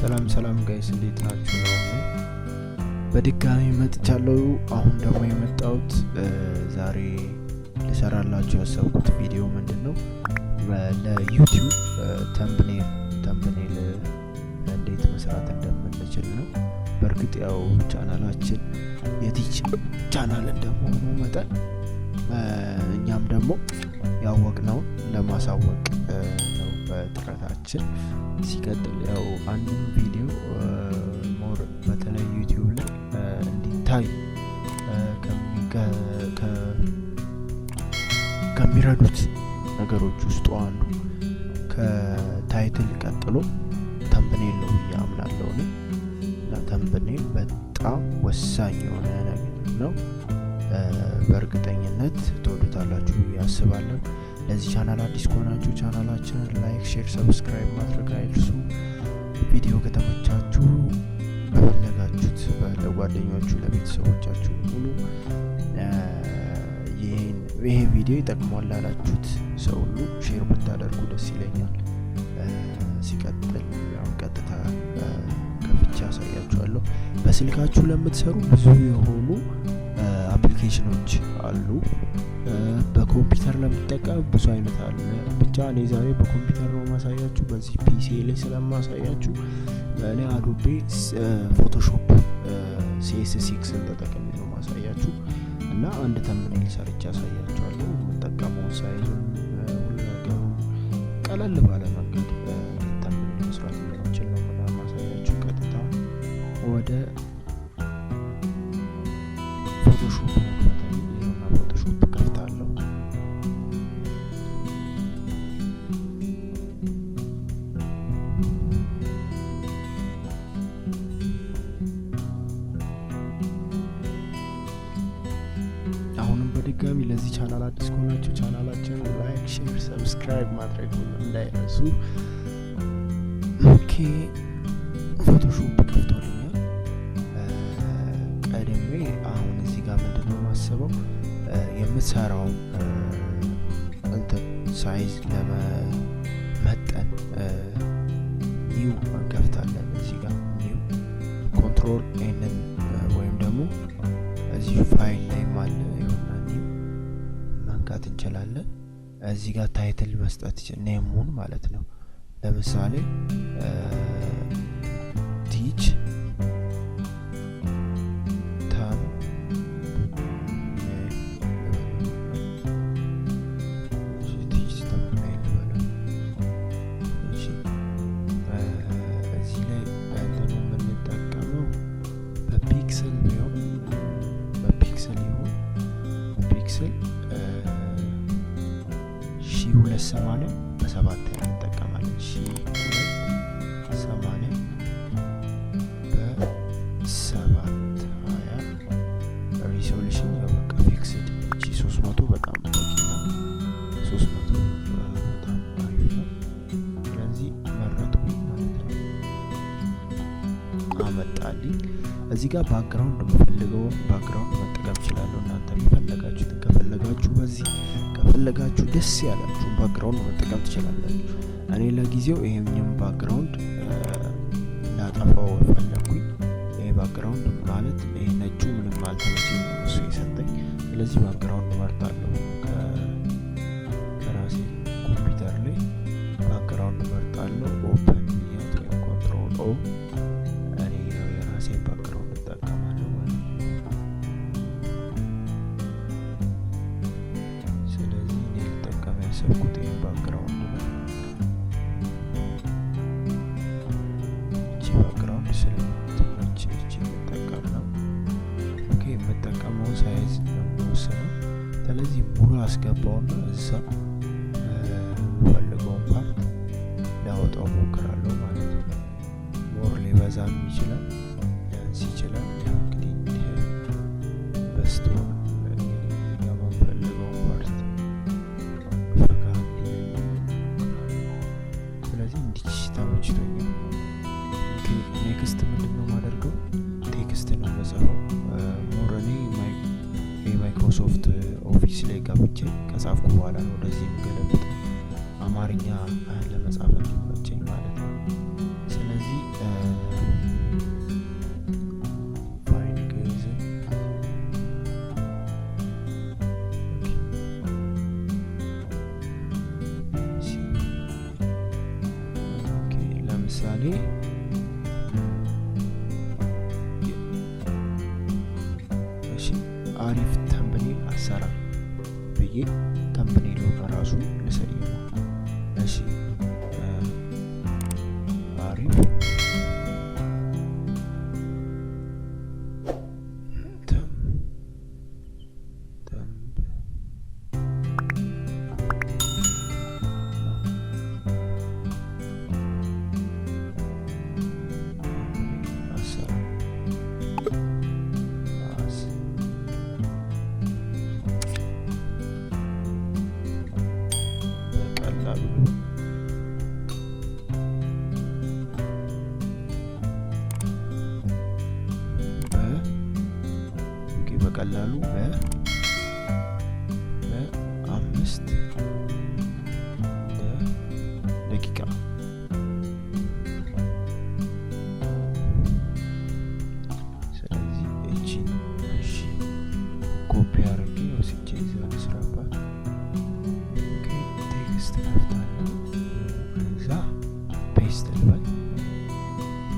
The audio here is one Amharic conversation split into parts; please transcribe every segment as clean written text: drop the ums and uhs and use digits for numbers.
ሰላም ጋይስ እንዴት ናችሁ? በድጋሚ መጥቻለሁ። አሁን ደግሞ የመጣሁት ዛሬ ልሰራላችሁ ያሰብኩት ቪዲዮ ምንድነው ለዩቲዩብ ተምብኔል እንዴት መስራት እንደምንችል ነው። በእርግጥ ያው ቻናላችን የቲች ቻናል እንደመሆኑ መጠን እኛም ደግሞ ያወቅነውን ለማሳወቅ ነው በጥረታችን። ሲቀጥል ያው አንድ ቪዲዮ ሞር በተለይ ዩቲዩብ ላይ እንዲታይ ከሚረዱት ነገሮች ውስጥ አንዱ ከታይትል ቀጥሎ ተምብኔል ነው ብዬ አምናለሁ እና ተምብኔል በጣም ወሳኝ የሆነ ነገር ነው። በእርግጠኝነት ትወዱታላችሁ ብዬ አስባለሁ። ለዚህ ቻናል አዲስ ከሆናችሁ ቻናላችንን ላይክ፣ ሼር፣ ሰብስክራይብ ማድረግ አይርሱ። ቪዲዮ ከተመቻችሁ በፈለጋችሁት ለጓደኞቻችሁ ለቤተሰቦቻችሁ ሁሉ ይሄ ቪዲዮ ይጠቅማል ላላችሁት ሰው ሁሉ ሼር ብታደርጉ ደስ ይለኛል። ሲቀጥል ያው ቀጥታ ከፍቻ ያሳያችኋለሁ። በስልካችሁ ለምትሰሩ ብዙ የሆኑ አፕሊኬሽኖች አሉ። በኮምፒውተር ለምትጠቀሙ ብዙ አይነት አለ። ብቻ እኔ ዛሬ በኮምፒውተር ነው ማሳያችሁ፣ በዚህ ፒሲ ላይ ስለማሳያችሁ እኔ አዶቤ ፎቶሾፕ CS6 ተጠቅሜ ነው ማሳያችሁ እና አንድ ተምብኔል ሰርቼ አሳያችኋለሁ። የምጠቀመው ሳይዝ ሁሉ ነገር ቀለል ባለ መንገድ ተምብኔል መስራት እንደምችል ነው ማሳያችሁ። ቀጥታ ወደ ፎቶሾፕ ፎቶሾፕ ከፍታለሁ። አሁንም በድጋሚ ለዚህ ቻናል አዲስ ከሆናችሁ ቻናላችንን ላይክ፣ ሼር፣ ሰብስክራይብ ማድረግ እንዳይረሱ። ኦኬ ፎቶሾፕ ከፍቶልኛል። ቀድሜ አሁን እዚህ ጋር ምንድነው ማሰበው የምትሰራው ሳይዝ ለመመጠን ኒው እንከፍታለን። እዚህ ጋር ኒው ኮንትሮል ኤንን ወይም ደግሞ እዚህ ፋይል ላይ ማለ ይሆና ኒው መንካት እንችላለን። እዚህ ጋር ታይትል መስጠት ኔሙን ማለት ነው። ለምሳሌ ቲች ሺ280 በ7 እንጠቀማለን። ሺ280 በ7 20 ሪዞሉሽን ያው በቃ ፊክስድ። ሺ300 በጣም በቂና 300 በጣም አሪፍ ነው። ስለዚህ መረጥኩኝ ማለት ነው። አመጣልኝ። እዚህ ጋር ባክግራውንድ የምፈልገው ባክግራውንድ መጠቀም እችላለሁ። እናንተ የፈለጋችሁትን ከፈለጋችሁ በዚህ ከፈለጋችሁ ደስ ያላችሁ ባክግራውንድ መጠቀም ትችላላችሁ። እኔ ለጊዜው ይሄኛው ባክግራውንድ ላጠፋው ፈለኩኝ። ይሄ ባክግራውንድ ማለት ይሄ ነጩ ምንም አልተመቸኝም እሱ የሰጠኝ። ስለዚህ ባክግራውንድ መርጣለሁ። ከራሴ ኮምፒውተር ላይ ባክግራውንድ መርጣለሁ። ኦፕን ይያት ወይ ኮንትሮል ኦ እኔ ነው የራሴ ባክግራውንድ እጠቀማለሁ ማለት ነው። ስለዚህ እኔ ልጠቀም ያሰብኩት ይሄን ባክግራውንድ ነው። እቺ ባክግራውንድ ስለምትመች እቺ ልጠቀም ነው። ኦኬ የምጠቀመው ሳይዝ ነው ወሰነው። ስለዚህ ሙሉ አስገባውና እዛ ፈልገውን ፓርት ላወጣው ሞክራለሁ ማለት ነው። ሞር ሊበዛም ይችላል ሊያንስ ይችላል። ያው እንግዲህ በስቶ የምንፈልገውን ፓርት ስለዚህ እንዲች ተመችቶኛል። ኔክስት ምንድነው ማደርገው ቴክስት ነው መጻፈው። ሞር እኔ የማይክሮሶፍት ኦፊስ ላይ ገብቼ ከጻፍኩ በኋላ ነው ወደዚህ የምገለብጠው አማርኛ ለመጻፍ እንዲመቸኝ ማለት ነው። ስለዚህ ፋይል ገይዘን ለምሳሌ አሪፍ ተምብኔል አሰራር ብዬ ተምብኔሉ በራሱ ልሰየው። እሺ አሪፍ በቀላሉ በ5 ደቂቃ ስለዚህ እቺን ኮፒ አድርጌ ወስጄ እዛ ልስራባት። ቴክስት ከፍታለሁ እዛ ፔስት ልበል።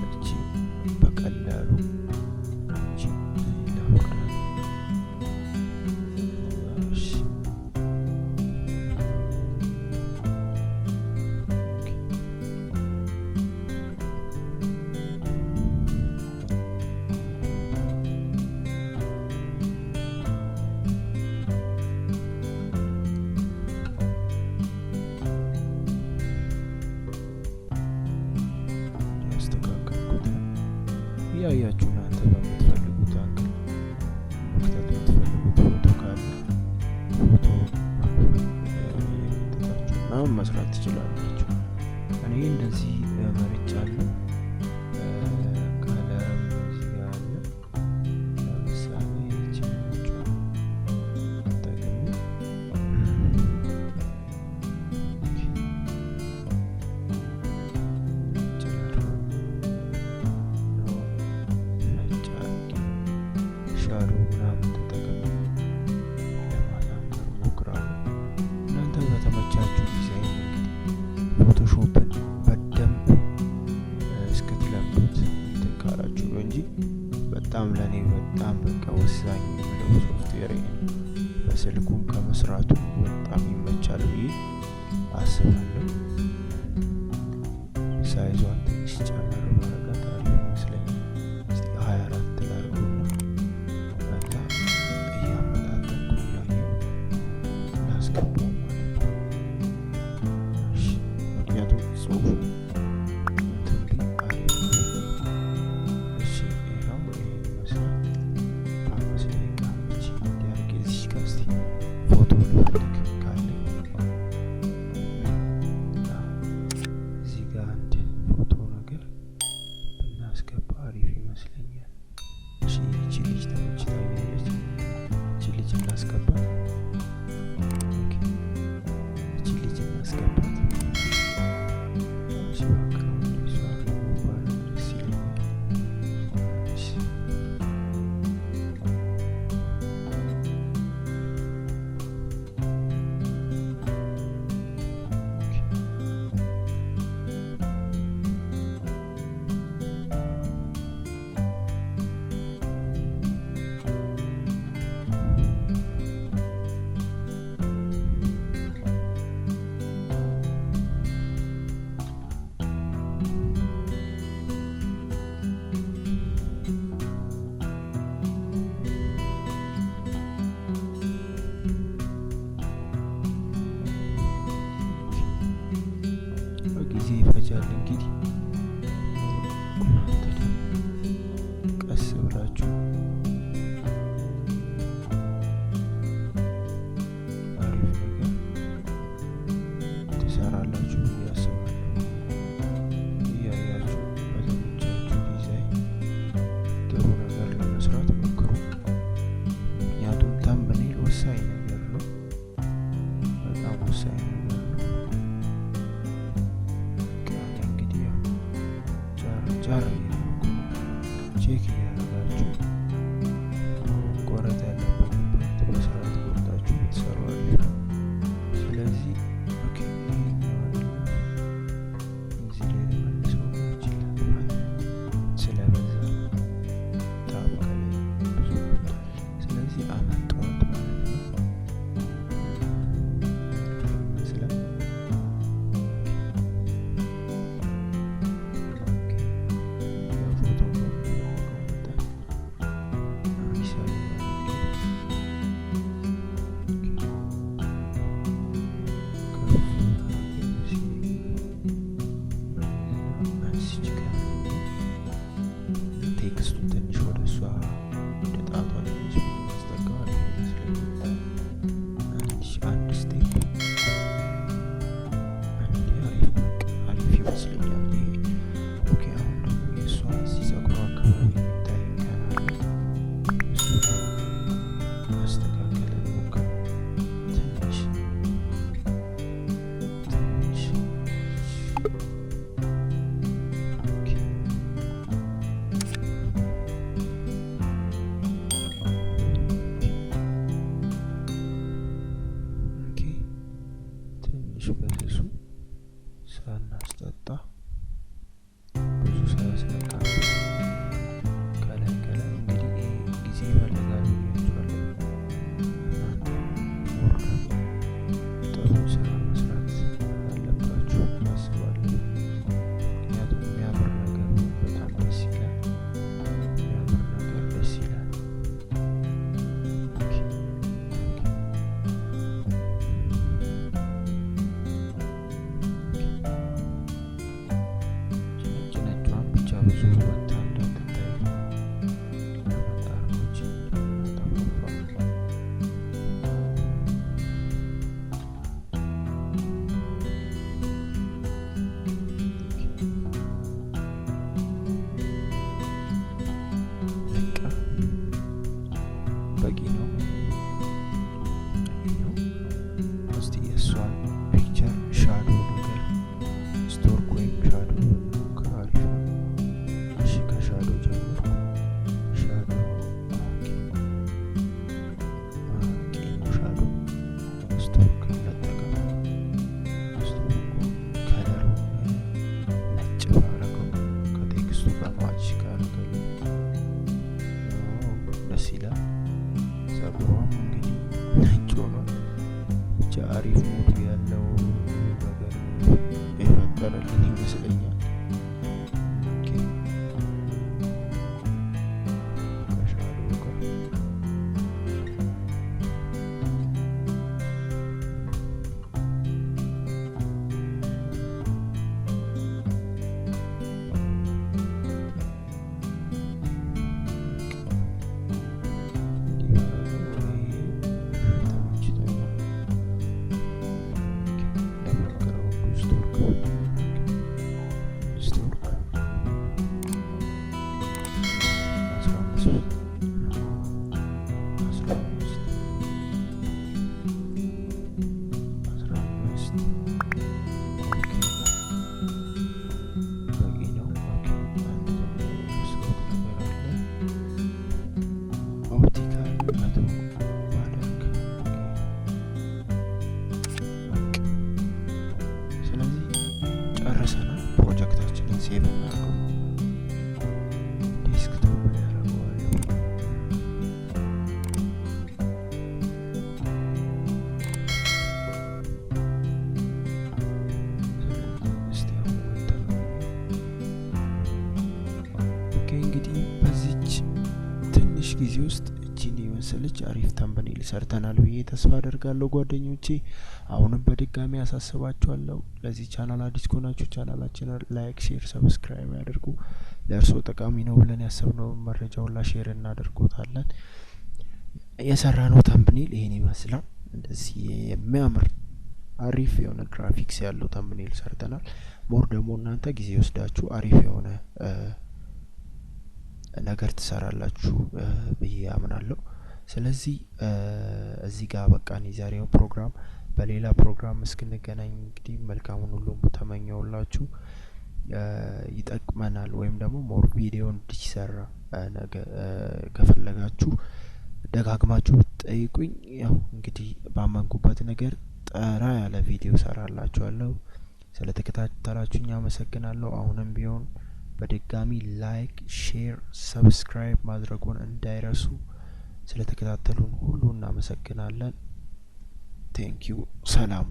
እቺ በቀላሉ ያያችሁ እናንተ በምትፈልጉት አንግል መክተት የምትፈልጉት ፎቶ ካለ ፎቶ ምናምን መስራት ትችላላችሁ። እኔ እንደዚህ መርጫለሁ። ከለርም እዚህ ጋር አለ። ለምሳሌ ይህችን ተጠቅሜ ሻዶ ምናምን ተጠቅሜ ለማሳመር ሞክራለሁ። እናንተ በተመቻችሁ ዲዛይን እንግዲህ ፎቶሾፕን በደንብ እስክትለምዱት እንትን ካላችሁ ነው እንጂ በጣም ለእኔ በጣም በቃ ወሳኝ የምለው ሶፍትዌር በስልኩም ከመስራቱ በጣም ይመቻል ብዬ አስባለሁ። ሳይዟን ትንሽ ጨመር ማድረግ አለ ይመስለኛል። 24 ላድርገውና ከዛ እያመጣጠንኩ እያየሁ እናስገባው ማለት ነው። ምክንያቱም ጽሁፉ እንትን ቢል አሪፍ ነው። እሺ ይኸው ይሄን ይመስላል። 5 ደቂቃ ብቻ እንዲያርግ እዚህ ጋር እስቲ ፎቶ ልፈልግ ካለ እዚህ ጋር አንድ ፎቶ ነገር ብናስገባ አሪፍ ይመስለኛል። እሺ ይቺ ልጅ ተመችታኛለች። ይቺ ልጅ እናስገባት። ይቺ ልጅ እናስገባት። እሺ ባክግራውንድ እሷ ባረግ ደስ ይለኛል። እሺ ጊዜ ይፈጃል እንግዲህ እናንተ ደግሞ ቀስ ብላችሁ አሪፍ ነገር ትሰራላችሁ ብዬ አስባለሁ። እያያችሁ በተመቻችሁ ዲዛይን ጥሩ ነገር ለመስራት ሞክሩ። ምክንያቱም ተምብኔል ወሳኝ ነገር ነው፣ በጣም ወሳኝ ነገር ነው። ትንሽ በስሱ ሳናስጠጣ ብዙ ሳያስነካበት ከላይ እንግዲህ ጊዜ ይፈልጋል ብያችኋለሁ። እናንተ ሞር ጥሩ ስራ መስራት አለባችሁ አስባለሁ። ምክንያቱም የሚያምር ነገር በጣም ደስ ይላል። የሚያምር ነገር ደስ ይላል። ብዙ ወጣ እንዳትታይ ለመጣሮች አጠፋፋ በቂ ነው። እስቲ የእሷን ፒክቸር ሻዶ ነገር ስቶርክ ወይም ሻዶ ከአሪፍ ሻዶ ጀምሮ ሻዶ ሻዶ ስቶርክ መጠቀም ስቶርኩ ከለሩ ነጭ ባረገው ከቴክስቱ ጋር ማች ካረገው ደስ ይላል። ጸጉሯም እንግዲህ ነጭ ሆኗል። ብቻ አሪፍ ሙድ ያለው ነገር የፈጠረልን ይመስለኛል። ጨርሰናል። ፕሮጀክታችንን ሴቭ እናድርገው። ዴስክቶፕ ላይ አደርገዋለሁ። እስቲ አሁን እንግዲህ በዚች ትንሽ ጊዜ ውስጥ እቺን የመሰለች አሪፍ ተምብኔል ሰርተናል ብዬ ተስፋ አደርጋለሁ ጓደኞቼ። አሁንም በድጋሚ አሳስባችኋለሁ፣ ለዚህ ቻናል አዲስ ከሆናችሁ ቻናላችንን ላይክ፣ ሼር፣ ሰብስክራይብ ያድርጉ። ለእርስዎ ጠቃሚ ነው ብለን ያሰብነውን መረጃ ሁላ ሼር እናደርጎታለን። የሰራነው ተምብኔል ይሄን ይመስላል። እንደዚህ የሚያምር አሪፍ የሆነ ግራፊክስ ያለው ተምብኔል ሰርተናል። ሞር ደግሞ እናንተ ጊዜ ወስዳችሁ አሪፍ የሆነ ነገር ትሰራላችሁ ብዬ አምናለሁ። ስለዚህ እዚህ ጋር በቃን የዛሬው ፕሮግራም። በሌላ ፕሮግራም እስክንገናኝ እንግዲህ መልካሙን ሁሉ ተመኘውላችሁ። ይጠቅመናል ወይም ደግሞ ሞር ቪዲዮ እንዲሰራ ከፈለጋችሁ ደጋግማችሁ ጠይቁኝ። ያው እንግዲህ ባመንኩበት ነገር ጠራ ያለ ቪዲዮ ሰራላችኋለሁ። ስለተከታተላችሁኝ አመሰግናለሁ። አሁንም ቢሆን በድጋሚ ላይክ፣ ሼር፣ ሰብስክራይብ ማድረጉን እንዳይረሱ። ስለተከታተሉን ሁሉ እናመሰግናለን። ቴንኪዩ። ሰላም።